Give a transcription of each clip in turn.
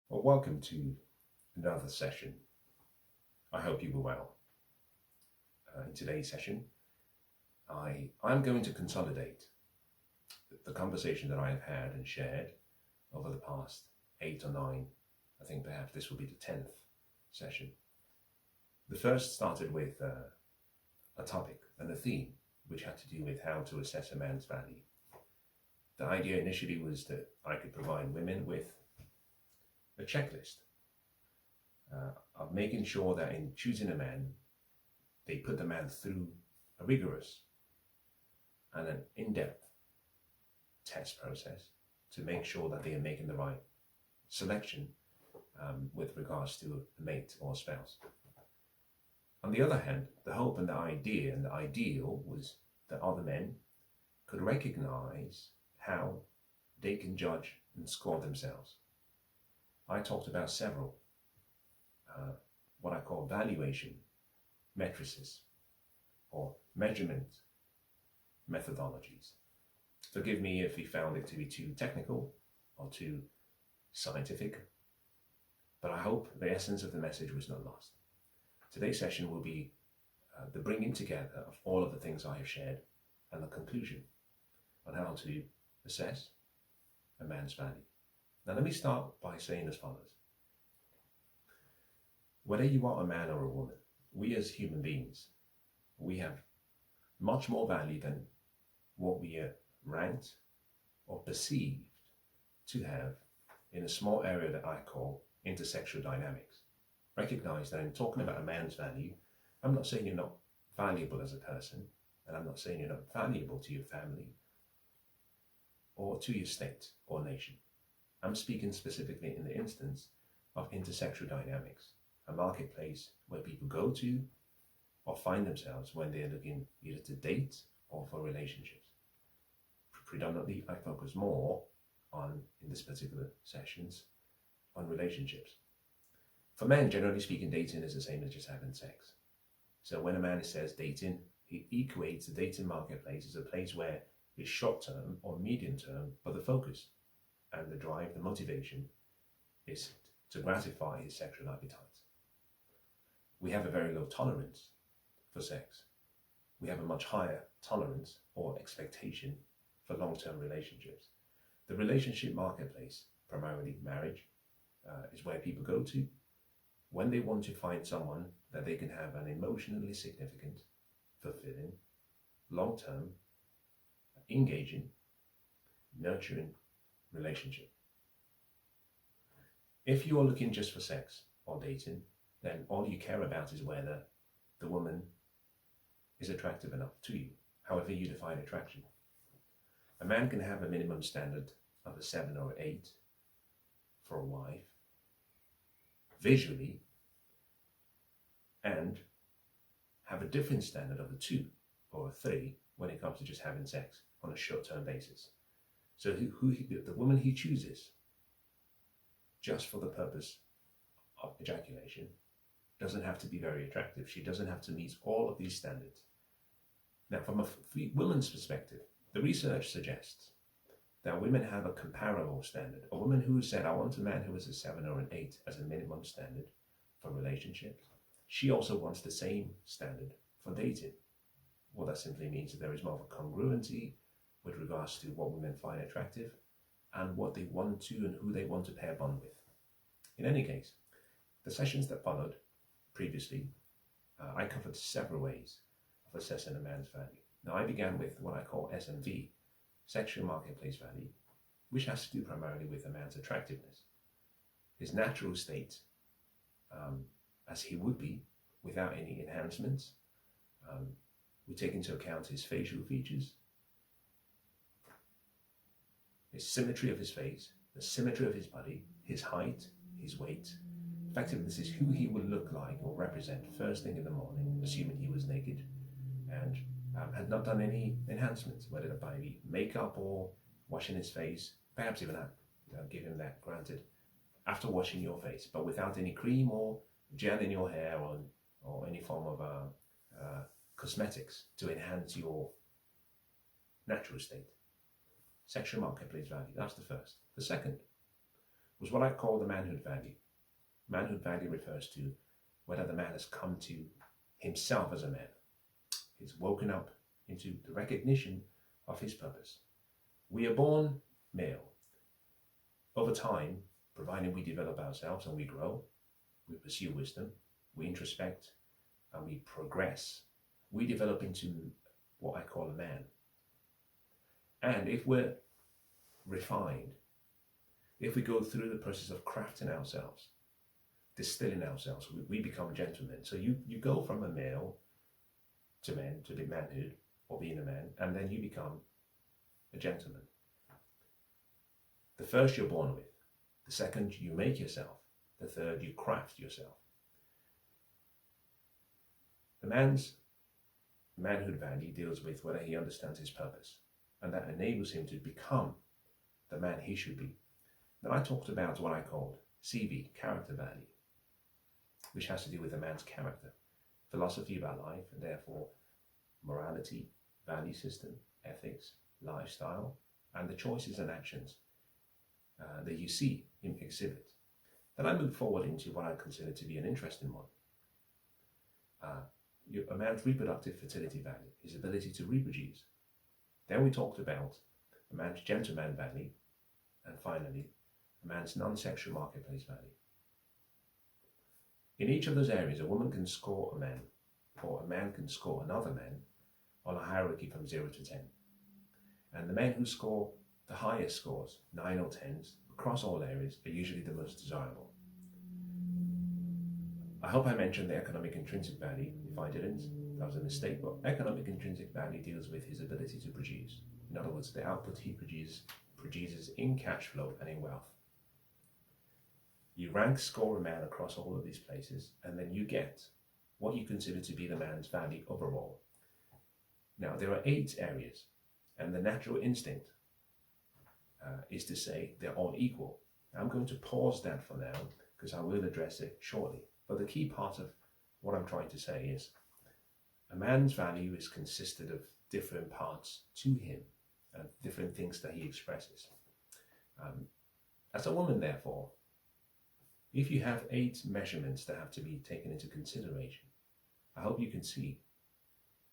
Well, welcome to another session. I hope you were well. In today's session, I'm going to consolidate the conversation that I have had and shared over the past 8 or 9. I think perhaps this will be the 10th session. The first started with a topic and a theme which had to do with how to assess a man's value. The idea initially was that I could provide women with a checklist of making sure that in choosing a man, they put the man through a rigorous and an in-depth test process to make sure that they are making the right selection with regards to a mate or spouse. On the other hand, the hope and the idea and the ideal was that other men could recognize how they can judge and score themselves. I talked about several what I call valuation matrices or measurement methodologies. Forgive me if you found it to be too technical or too scientific, but I hope the essence of the message was not lost. Today's session will be the bringing together of all of the things I have shared and the conclusion on how to assess a man's value. Now let me start by saying as follows. Whether you are a man or a woman, we as human beings, we have much more value than what we are ranked or perceived to have in a small area that I call intersexual dynamics. Recognize that in talking about a man's value, I'm not saying you're not valuable as a person, and I'm not saying you're not valuable to your family or to your state or nation. I'm speaking specifically in the instance of intersexual dynamics, a marketplace where people go to or find themselves when they're looking either to date or for relationships. Predominantly, I focus more on, in this particular sessions, on relationships. For men, generally speaking, dating is the same as just having sex. So when a man says dating, he equates the dating marketplace as a place where it's short term or medium term, but the focus and the drive, the motivation is to gratify his sexual appetites. We have a very low tolerance for sex. We have a much higher tolerance or expectation for long-term relationships. The relationship marketplace, primarily marriage, is where people go to when they want to find someone that they can have an emotionally significant, fulfilling, long-term, engaging, nurturing relationship. If you are looking just for sex or dating, then all you care about is whether the woman is attractive enough to you, however you define attraction. A man can have a minimum standard of a 7 or 8 for a wife, visually, and have a different standard of a 2 or a 3 when it comes to just having sex on a short-term basis. So the woman he chooses just for the purpose of ejaculation doesn't have to be very attractive. She doesn't have to meet all of these standards. Now, from a woman's perspective, the research suggests that women have a comparable standard. A woman who said, I want a man who is a 7 or an 8 as a minimum standard for relationships, she also wants the same standard for dating. What that simply means is there is more of a congruency with regards to what women find attractive and what they want to and who they want to pair bond with. In any case, the sessions that followed previously, I covered several ways of assessing a man's value. Now, I began with what I call SMV, sexual marketplace value, which has to do primarily with a man's attractiveness, his natural state, as he would be without any enhancements. We take into account his facial features, his symmetry of his face, the symmetry of his body, his height, his weight. Effectively, this is who he would look like or represent first thing in the morning, assuming he was naked and had not done any enhancements, whether by makeup or washing his face, perhaps even that, give him that granted, after washing your face, but without any cream or gel in your hair or any form of cosmetics to enhance your natural state. Sexual marketplace value, that's the first. The second was what I call the manhood value. Manhood value refers to whether the man has come to himself as a man. He's woken up into the recognition of his purpose. We are born male. Over time, providing we develop ourselves and we grow, we pursue wisdom, we introspect, and we progress, we develop into what I call a man. And if we're refined, if we go through the process of crafting ourselves, distilling ourselves, we become gentlemen. So you go from a male to men, to be manhood, or being a man, and then you become a gentleman. The first you're born with, the second you make yourself, the third you craft yourself. The man's manhood value deals with whether he understands his purpose, and that enables him to become the man he should be. Then I talked about what I called CV, character value, which has to do with a man's character, philosophy about life, and therefore morality, value system, ethics, lifestyle, and the choices and actions that you see him exhibit. Then I moved forward into what I consider to be an interesting one. A man's reproductive fertility value, his ability to reproduce. Then we talked about a man's gentleman value, and finally, a man's non-sexual marketplace value. In each of those areas, a woman can score a man, or a man can score another man on a hierarchy from 0 to 10. And the men who score the highest scores, 9 or 10s, across all areas, are usually the most desirable. I hope I mentioned the economic intrinsic value. If I didn't, that was a mistake. But economic intrinsic value deals with his ability to produce. In other words, the output he produces in cash flow and in wealth. You rank score a man across all of these places, and then you get what you consider to be the man's value overall. Now, there are 8 areas, and the natural instinct is to say they're all equal. I'm going to pause that for now because I will address it shortly. But the key part of what I'm trying to say is a man's value is consisted of different parts to him, different things that he expresses. As a woman, therefore, if you have 8 measurements that have to be taken into consideration, I hope you can see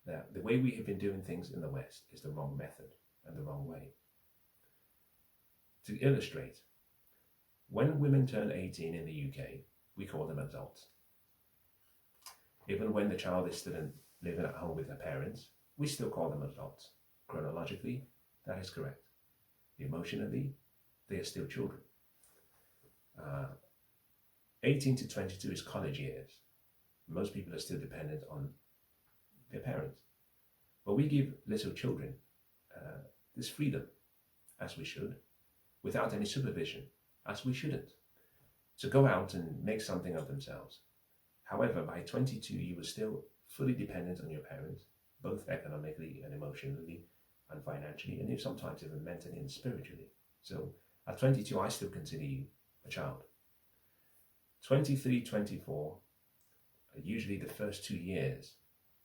that the way we have been doing things in the West is the wrong method and the wrong way. To illustrate, when women turn 18 in the UK, we call them adults. Even when the child is still living at home with their parents, we still call them adults. Chronologically, that is correct. Emotionally, they are still children. 18 to 22 is college years. Most people are still dependent on their parents. But we give little children this freedom, as we should, without any supervision, as we shouldn't, to go out and make something of themselves. However, by 22, you were still fully dependent on your parents, both economically and emotionally and financially, and sometimes even mentally and spiritually. So at 22, I still consider you a child. 23, 24 are usually the first 2 years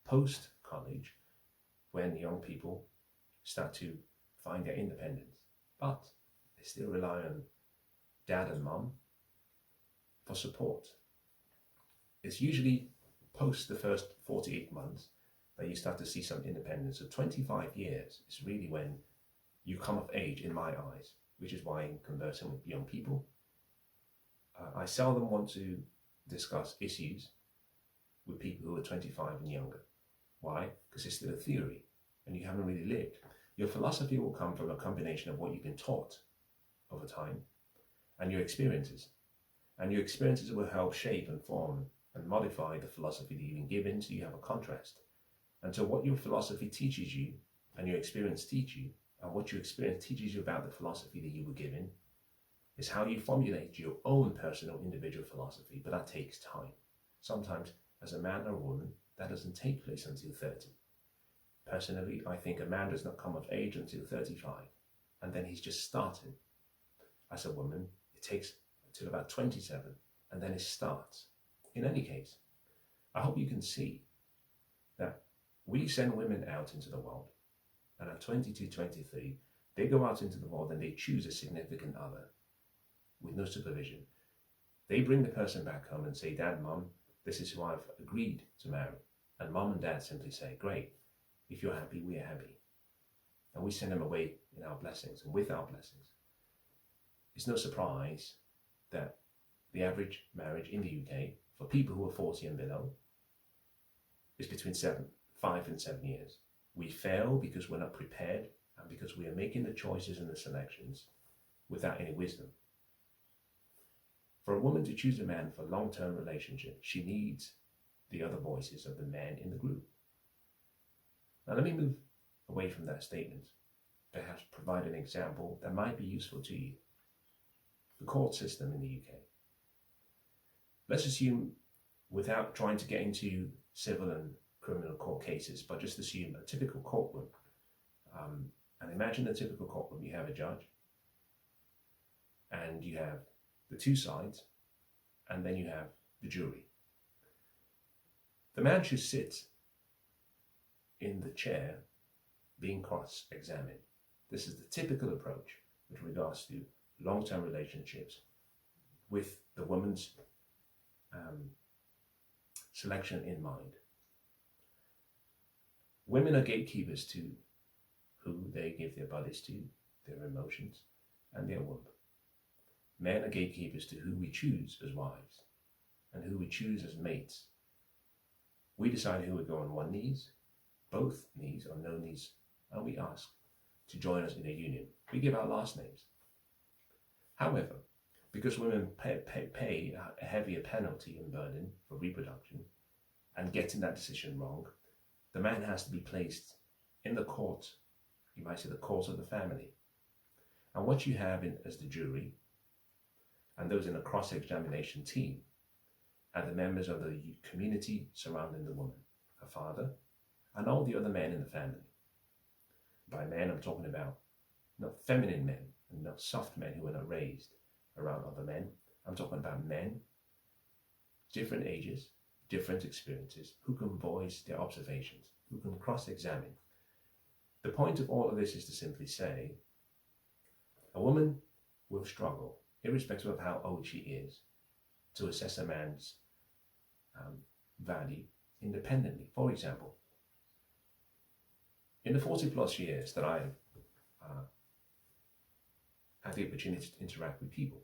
post-college when young people start to find their independence. But they still rely on dad and mum for support. It's usually post the first 48 months that you start to see some independence. So 25 years is really when you come of age in my eyes, which is why in conversing with young people, I seldom want to discuss issues with people who are 25 and younger. Why? Because it's still a theory and you haven't really lived. Your philosophy will come from a combination of what you've been taught over time and your experiences. And your experiences will help shape and form and modify the philosophy that you've been given, so you have a contrast. And so what your philosophy teaches you and your experience teach you, and what your experience teaches you about the philosophy that you were given, is how you formulate your own personal individual philosophy. But that takes time. Sometimes as a man or a woman, that doesn't take place until 30. Personally, I think a man does not come of age until 35, and then he's just starting. As a woman, it takes until about 27, and then it starts. In any case, I hope you can see that we send women out into the world, and at 22, 23, they go out into the world and they choose a significant other. with no supervision. They bring the person back home and say, Dad, Mom, this is who I've agreed to marry. And Mom and Dad simply say, great, if you're happy, we are happy. And we send them away in our blessings and with our blessings. It's no surprise that the average marriage in the UK for people who are 40 and below is between 5 and 7 years. We fail because we're not prepared and because we are making the choices and the selections without any wisdom. For a woman to choose a man for a long-term relationship, she needs the other voices of the men in the group. Now let me move away from that statement, perhaps provide an example that might be useful to you. The court system in the UK. Let's assume, without trying to get into civil and criminal court cases, but just assume a typical courtroom. And imagine a typical courtroom. You have a judge, and you have the two sides, and then you have the jury. The man should sit in the chair being cross-examined. This is the typical approach with regards to long-term relationships with the woman's selection in mind. Women are gatekeepers to who they give their bodies to, their emotions, and their womb. Men are gatekeepers to who we choose as wives and who we choose as mates. We decide who would go on one knees, both knees, or no knees, and we ask to join us in a union. We give our last names. However, because women pay a heavier penalty and burden for reproduction and getting that decision wrong, the man has to be placed in the court, you might say the court of the family. And what you have as the jury and those in the cross-examination team are the members of the community surrounding the woman, her father, and all the other men in the family. By men, I'm talking about not feminine men and not soft men who are not raised around other men. I'm talking about men, different ages, different experiences, who can voice their observations, who can cross-examine. The point of all of this is to simply say, a woman will struggle, irrespective of how old she is, to assess a man's value independently. For example, in the 40 plus years that I've had the opportunity to interact with people,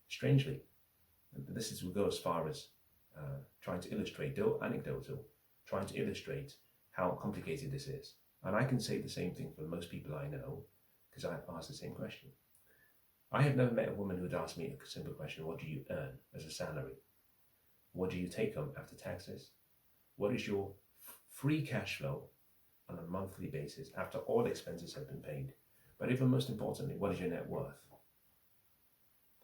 strangely, this will go as far as trying to illustrate, though anecdotal, trying to illustrate how complicated this is. And I can say the same thing for most people I know, because I've asked the same question. I have never met a woman who would ask me a simple question: what do you earn as a salary? What do you take home after taxes? What is your free cash flow on a monthly basis after all expenses have been paid? But even most importantly, what is your net worth?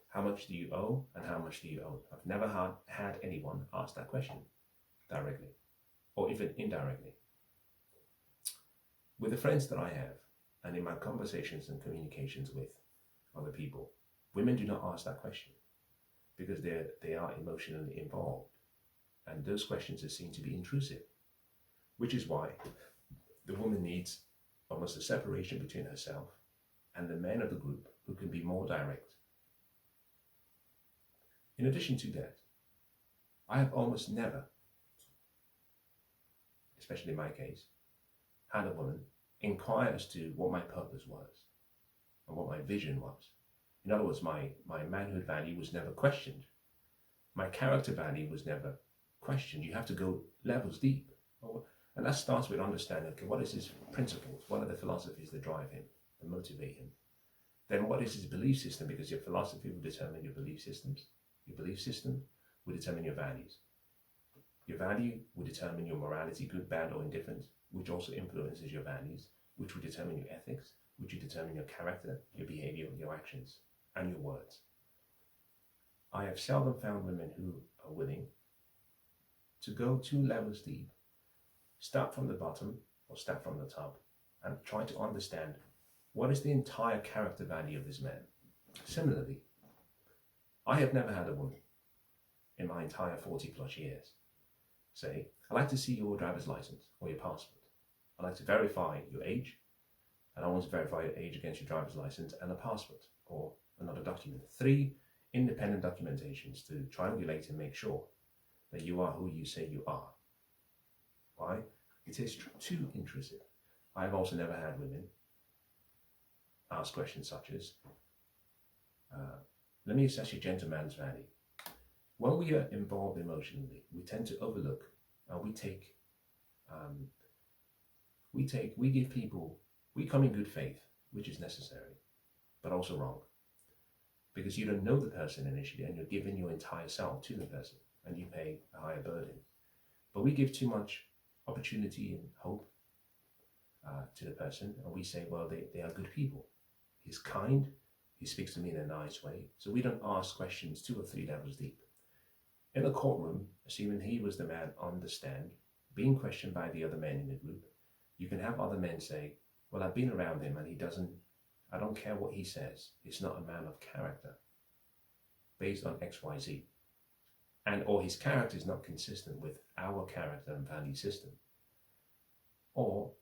How much do you owe and how much do you own? I've never had anyone ask that question directly or even indirectly. With the friends that I have and in my conversations and communications with other people, women do not ask that question because they are emotionally involved, and those questions are seen to be intrusive, which is why the woman needs almost a separation between herself and the men of the group who can be more direct. In addition to that, I have almost never, especially in my case, had a woman inquire as to what my purpose was and what my vision was. In other words, my manhood value was never questioned. My character value was never questioned. You have to go levels deep. And that starts with understanding, okay, what is his principles? What are the philosophies that drive him, that motivate him? Then what is his belief system? Because your philosophy will determine your belief systems. Your belief system will determine your values. Your value will determine your morality, good, bad, or indifferent, which also influences your values, which will determine your ethics, which will determine your character, your behavior, your actions, and your words. I have seldom found women who are willing to go 2 levels deep, start from the bottom or start from the top, and try to understand what is the entire character value of this man. Similarly, I have never had a woman in my entire 40 plus years say, I'd like to see your driver's license or your passport. I'd like to verify your age, and I want to verify your age against your driver's license and a passport. Or another document. 3 independent documentations to triangulate and make sure that you are who you say you are. Why? It is too intrusive. I've also never had women ask questions such as, let me assess your gentleman's value. When we are involved emotionally, we tend to overlook, we give people, we come in good faith, which is necessary, but also wrong. Because you don't know the person initially and you're giving your entire self to the person and you pay a higher burden. But we give too much opportunity and hope to the person, and we say, well, they are good people. He's kind, he speaks to me in a nice way. So we don't ask questions 2 or 3 levels deep. In a courtroom, assuming he was the man on the stand, being questioned by the other men in the group, you can have other men say, well, I've been around him and I don't care what he says. He's not a man of character based on XYZ. Or his character is not consistent with our character and value system. Or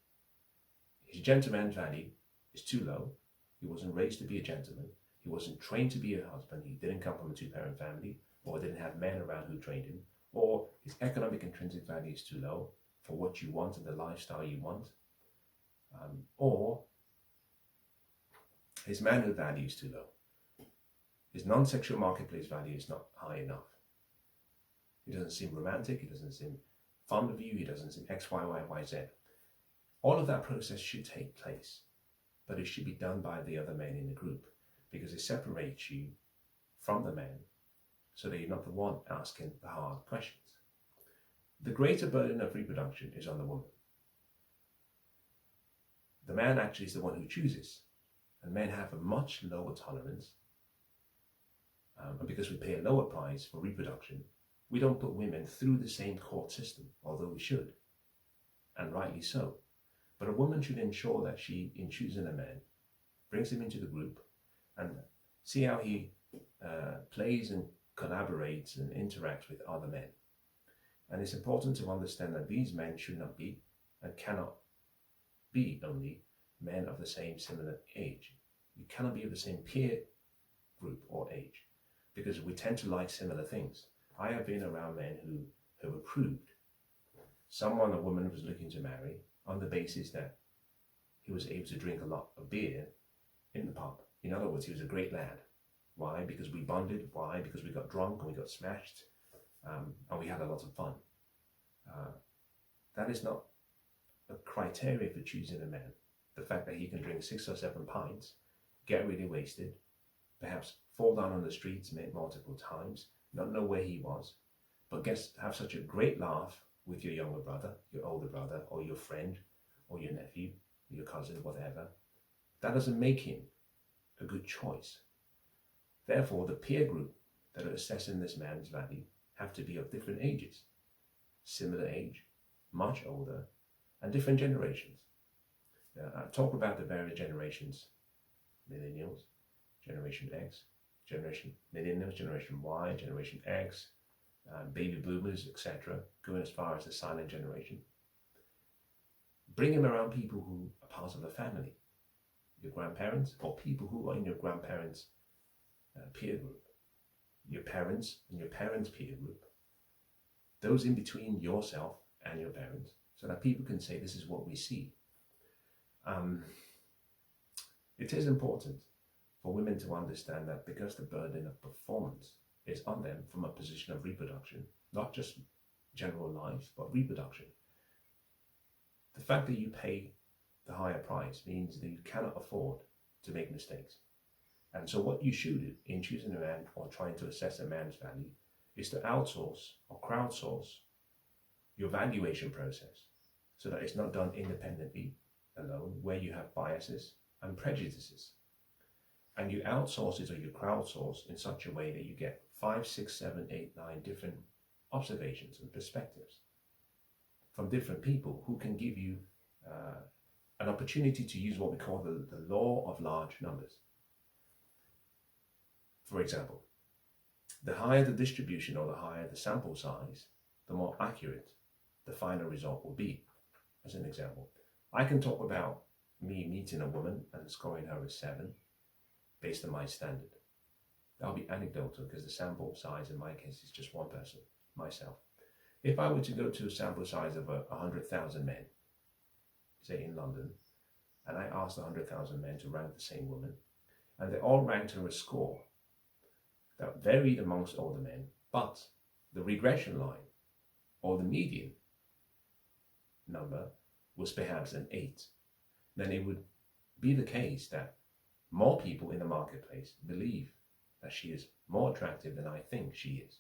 his gentleman's value is too low. He wasn't raised to be a gentleman. He wasn't trained to be a husband. He didn't come from a 2-parent family, or didn't have men around who trained him. Or his economic intrinsic value is too low for what you want and the lifestyle you want. Or his manhood value is too low. His non-sexual marketplace value is not high enough. He doesn't seem romantic. He doesn't seem fond of you. He doesn't seem X, Y, Y, Y, Z. All of that process should take place, but it should be done by the other men in the group because it separates you from the men so that you're not the one asking the hard questions. The greater burden of reproduction is on the woman. The man actually is the one who chooses, and men have a much lower tolerance. And because we pay a lower price for reproduction, we don't put women through the same court system, although we should, and rightly so. But a woman should ensure that she, in choosing a man, brings him into the group and see how he plays and collaborates and interacts with other men. And it's important to understand that these men should not be and cannot be only men of the same similar age. You cannot be of the same peer group or age because we tend to like similar things. I have been around men who approved someone a woman was looking to marry on the basis that he was able to drink a lot of beer in the pub. In other words, he was a great lad. Why? Because we bonded. Why? Because we got drunk and we got smashed and we had a lot of fun. That is not a criteria for choosing a man. The fact that he can drink 6 or 7 pints, get really wasted, perhaps fall down on the streets multiple times, not know where he was, but have such a great laugh with your younger brother, your older brother, or your friend, or your nephew, your cousin, whatever. That doesn't make him a good choice. Therefore, the peer group that are assessing this man's value have to be of different ages, similar age, much older, and different generations. I talk about the various generations: millennials, Generation X, Generation Millennials, Generation Y, Generation X, baby boomers, etc., going as far as the silent generation. Bring him around people who are part of the family, your grandparents, or people who are in your grandparents' peer group, your parents and your parents' peer group, those in between yourself and your parents, so that people can say, this is what we see. It is important for women to understand that because the burden of performance is on them from a position of reproduction, not just general life, but reproduction. The fact that you pay the higher price means that you cannot afford to make mistakes. And so what you should do in choosing a man or trying to assess a man's value is to outsource or crowdsource your valuation process so that it's not done independently alone, where you have biases and prejudices. And you outsource it or you crowdsource in such a way that you get 5, 6, 7, 8, 9 different observations and perspectives from different people who can give you an opportunity to use what we call the law of large numbers. For example, the higher the distribution or the higher the sample size, the more accurate the final result will be. As an example, I can talk about me meeting a woman and scoring her a 7 based on my standard. That'll be anecdotal because the sample size in my case is just one person, myself. If I were to go to a sample size of 100,000 men, say in London, and I asked 100,000 men to rank the same woman, and they all ranked her a score that varied amongst all the men, but the regression line or the median number was perhaps an 8, then it would be the case that more people in the marketplace believe that she is more attractive than I think she is.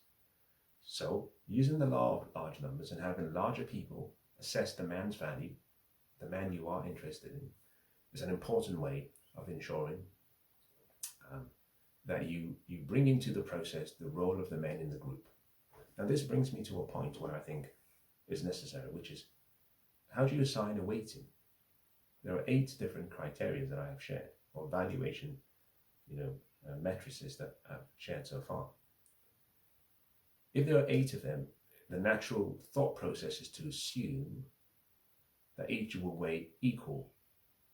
So, using the law of large numbers and having larger people assess the man's value, the man you are interested in, is an important way of ensuring that you bring into the process the role of the men in the group. Now, this brings me to a point where I think is necessary, which is how do you assign a weighting? There are 8 different criteria that I have shared, or valuation, matrices that I've shared so far. If there are 8 of them, the natural thought process is to assume that each will weigh equal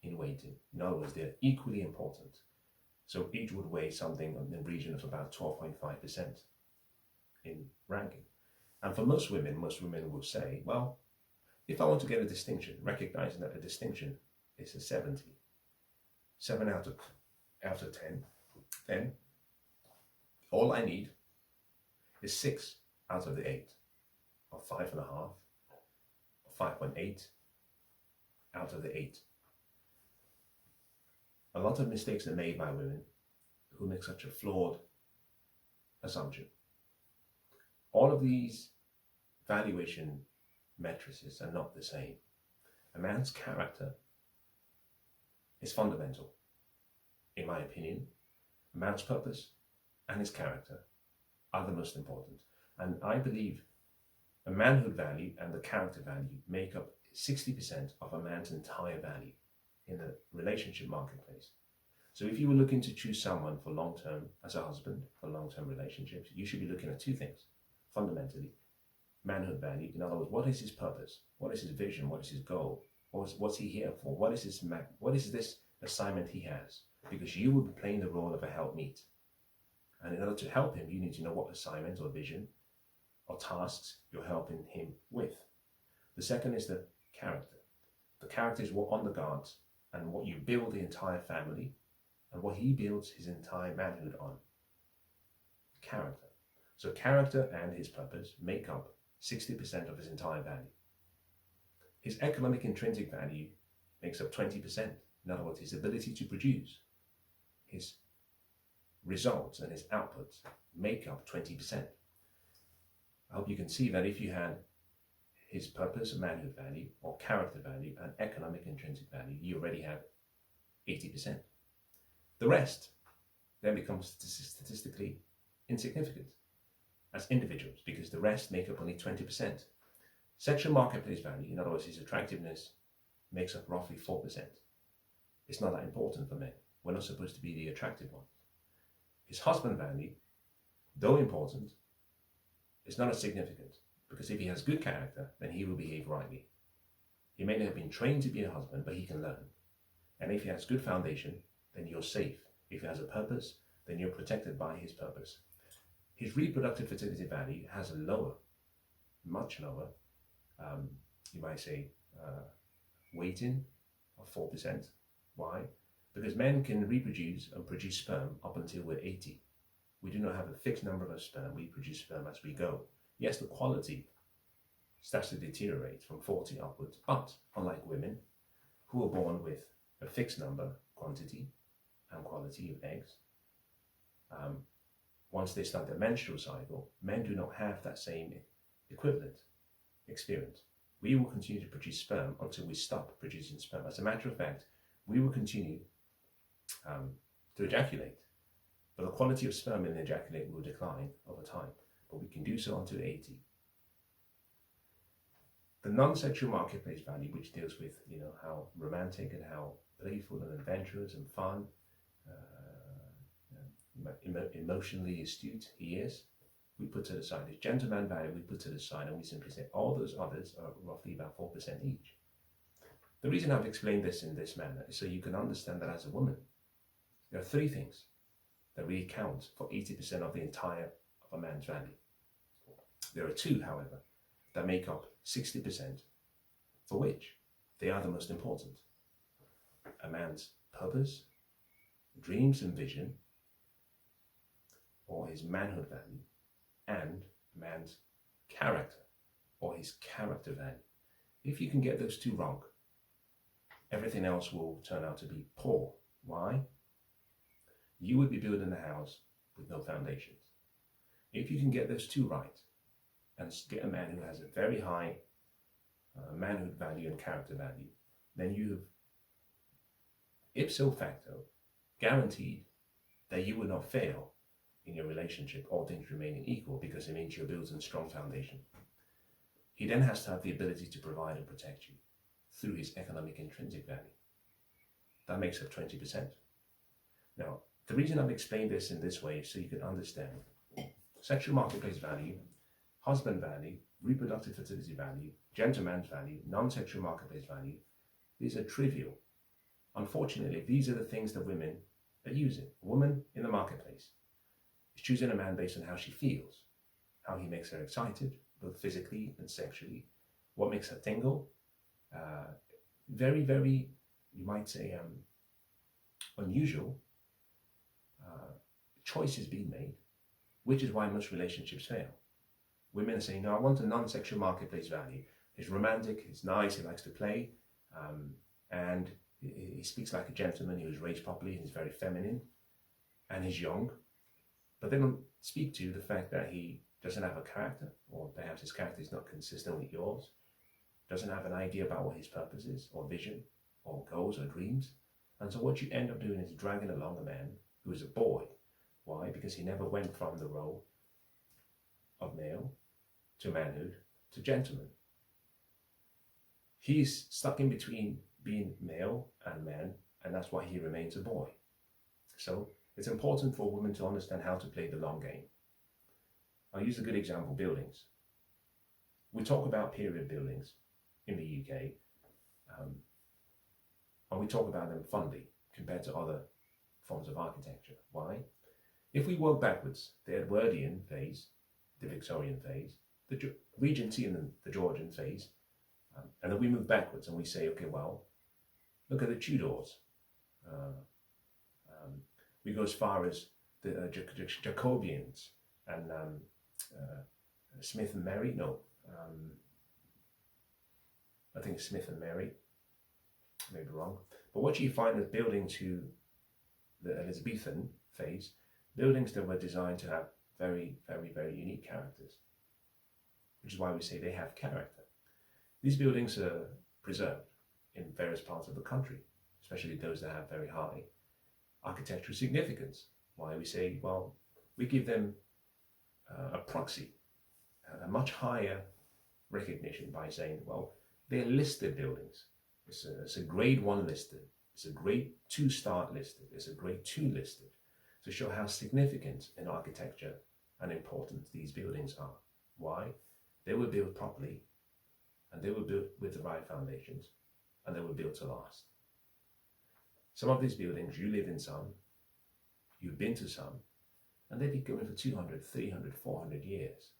in weighting. In other words, they're equally important. So each would weigh something in the region of about 12.5% in ranking. And for most women will say, well, if I want to get a distinction, recognizing that a distinction is a 70, 7 out of 10, then all I need is 6 out of the 8, or 5.5, or 5.8 out of the 8. A lot of mistakes are made by women who make such a flawed assumption. All of these valuation matrices are not the same. A man's character is fundamental. In my opinion, a man's purpose and his character are the most important. And I believe a manhood value and the character value make up 60% of a man's entire value in the relationship marketplace. So if you were looking to choose someone for long-term, as a husband, for long-term relationships, you should be looking at 2 things. Fundamentally, manhood value. In other words, what is his purpose? What is his vision? What is his goal? What's he here for? What is this assignment he has? Because you will be playing the role of a helpmeet. And in order to help him, you need to know what assignment or vision or tasks you're helping him with. The second is the character. The character is what on the guards and what you build the entire family and what he builds his entire manhood on. Character. So character and his purpose make up 60% of his entire value. His economic intrinsic value makes up 20%. In other words, his ability to produce, his results and his outputs make up 20%. I hope you can see that if you had his purpose, manhood value, or character value, and economic intrinsic value, you already have 80%. The rest then becomes statistically insignificant as individuals because the rest make up only 20%. Sexual marketplace value, in other words, his attractiveness, makes up roughly 4%. It's not that important for men. We're not supposed to be the attractive ones. His husband value, though important, is not as significant because if he has good character, then he will behave rightly. He may not have been trained to be a husband, but he can learn. And if he has good foundation, then you're safe. If he has a purpose, then you're protected by his purpose. His reproductive fertility value has a lower, much lower, you might say, weighting of 4%. Why? Because men can reproduce and produce sperm up until we're 80. We do not have a fixed number of sperm. We produce sperm as we go. Yes, the quality starts to deteriorate from 40 upwards, but unlike women who are born with a fixed number, quantity, and quality of eggs, once they start their menstrual cycle, men do not have that same equivalent experience. We will continue to produce sperm until we stop producing sperm. As a matter of fact, we will continue to ejaculate, but the quality of sperm in the ejaculate will decline over time, but we can do so until 80. The non-sexual marketplace value, which deals with how romantic and how playful and adventurous and fun, emotionally astute he is, we put to the side. His gentleman value we put to the side, and we simply say all those others are roughly about 4% each. The reason I've explained this in this manner is so you can understand that as a woman, there are 3 things that really count for 80% of the entire of a man's value. There are two, however, that make up 60%, for which they are the most important. A man's purpose, dreams and vision, or his manhood value, and a man's character, or his character value. If you can get those two wrong, everything else will turn out to be poor. Why? You would be building a house with no foundations. If you can get those two right, and get a man who has a very high manhood value and character value, then you have ipso facto guaranteed that you will not fail in your relationship, all things remaining equal, because it means you're building a strong foundation. He then has to have the ability to provide and protect you through his economic intrinsic value. That makes up 20%. Now, the reason I've explained this in this way is so you can understand sexual marketplace value, husband value, reproductive fertility value, gentleman's value, non-sexual marketplace value. These are trivial. Unfortunately, these are the things that women are using. A woman in the marketplace is choosing a man based on how she feels, how he makes her excited, both physically and sexually, what makes her tingle. Very, very, you might say, unusual choices being made, which is why most relationships fail. Women are saying, no, I want a non-sexual marketplace value. He's romantic, he's nice, he likes to play, and he speaks like a gentleman, he was raised properly, he's very feminine, and he's young. But they don't speak to the fact that he doesn't have a character, or perhaps his character is not consistent with yours, doesn't have an idea about what his purpose is, or vision, or goals, or dreams. And so what you end up doing is dragging along a man who is a boy. Why? Because he never went from the role of male to manhood to gentleman. He's stuck in between being male and man, and that's why he remains a boy. So it's important for women to understand how to play the long game. I'll use a good example, buildings. We talk about period buildings in the UK, and we talk about them fondly compared to other forms of architecture. Why? If we work backwards, the Edwardian phase, the Victorian phase, the Regency and the Georgian phase, and then we move backwards and we say, okay, well, look at the Tudors. We go as far as the Jacobeans and Smith and Mary. No, I think it's Smith and Mary. I may be wrong. But what you find is building to the Elizabethan phase, buildings that were designed to have very, very, very unique characters, which is why we say they have character. These buildings are preserved in various parts of the country, especially those that have very high architectural significance. Why we say, well, we give them a proxy, a much higher recognition by saying, well, they're listed buildings. It's a grade 1 listed, it's a grade 2 start listed, it's a grade 2 listed, to show how significant in architecture and important these buildings are. Why? They were built properly, and they were built with the right foundations, and they were built to last. Some of these buildings, you live in some, you've been to some, and they've been going for 200, 300, 400 years.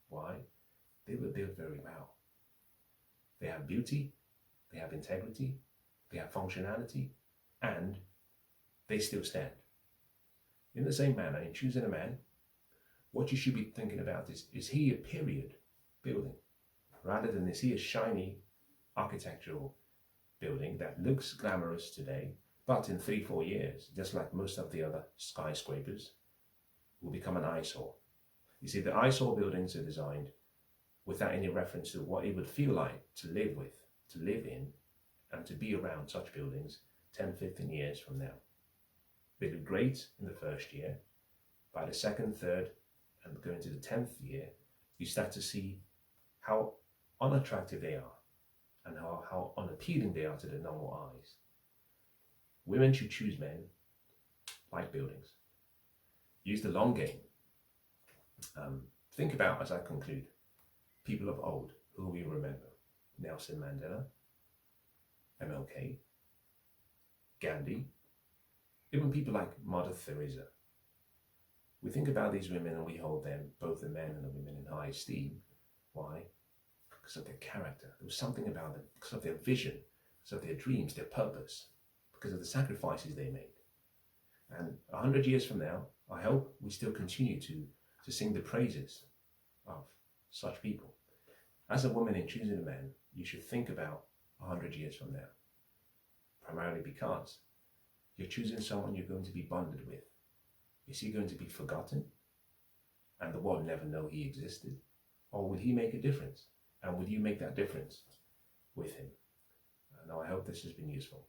Why? They were built very well. They have beauty, they have integrity, they have functionality, and they still stand. In the same manner, in choosing a man, what you should be thinking about is he a period building, rather than is he a shiny architectural building that looks glamorous today, but in 3-4 years, just like most of the other skyscrapers, will become an eyesore. You see, the eyesore buildings are designed without any reference to what it would feel like to live with, to live in, and to be around such buildings 10, 15 years from now. They look great in the first year. By the second, third, and going to the 10th year, you start to see how unattractive they are and how unappealing they are to the normal eyes. Women should choose men like buildings. Use the long game. Think about, as I conclude, people of old who we remember. Nelson Mandela, MLK, Gandhi, even people like Mother Teresa, We think about these women and we hold them, both the men and the women, in high esteem. Why? Because of their character. There was something about them, because of their vision, because of their dreams, their purpose, because of the sacrifices they made. And 100 years from now, I hope we still continue to sing the praises of such people. As a woman in choosing a man, you should think about 100 years from now, primarily because you're choosing someone you're going to be bonded with. Is he going to be forgotten and the world never know he existed? Or will he make a difference? And will you make that difference with him? Now, I hope this has been useful.